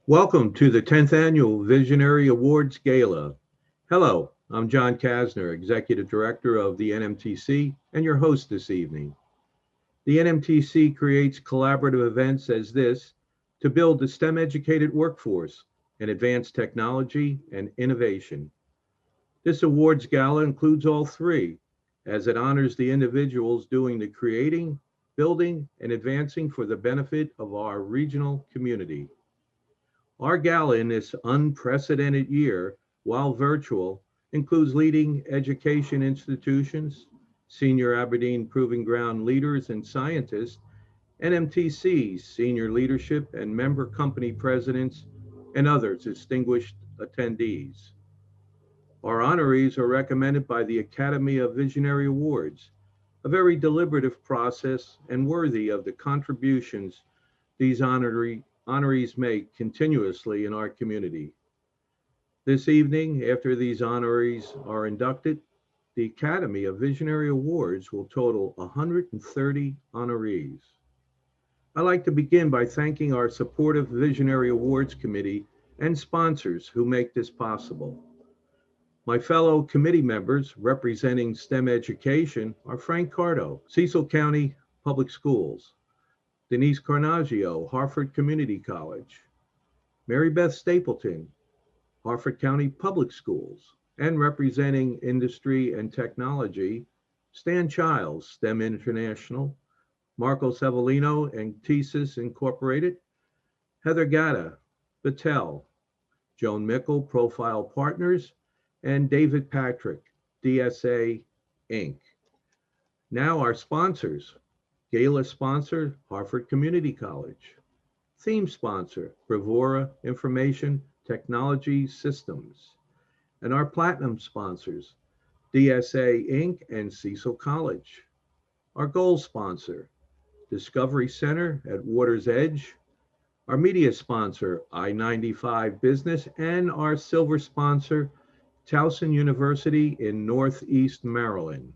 Welcome to the 10th Annual Visionary Awards Gala. Hello, I'm John Casner, Executive Director of the NMTC and your host this evening. The NMTC creates collaborative events as this to build the STEM-educated workforce and advance technology and innovation. This awards gala includes all three, as it honors the individuals doing the creating, building, and advancing for the benefit of our regional community. Our gala in this unprecedented year, while virtual, includes leading education institutions, senior Aberdeen Proving Ground leaders and scientists, NMTC's senior leadership and member company presidents, and other distinguished attendees. Our honorees are recommended by the Academy of Visionary Awards, a very deliberative process and worthy of the contributions these honorees make continuously in our community. This evening, after these honorees are inducted, the Academy of Visionary Awards will total 130 honorees. I'd like to begin by thanking our supportive Visionary Awards Committee and sponsors who make this possible. My fellow committee members representing STEM education are Frank Cardo, Cecil County Public Schools, Denise Carnaggio, Harford Community College, Mary Beth Stapleton, Harford County Public Schools, and representing industry and technology, Stan Childs, STEM International, Marco Savellino and TSIS Incorporated, Heather Gatta, Battelle, Joan Mickle, Profile Partners, and David Patrick, DSA Inc. Now our sponsors. Gala sponsor, Harford Community College. Theme sponsor, Bravura Information Technology Systems. And our platinum sponsors, DSA Inc. and Cecil College. Our gold sponsor, Discovery Center at Water's Edge. Our media sponsor, I-95 Business, and our silver sponsor, Towson University in Northeast Maryland.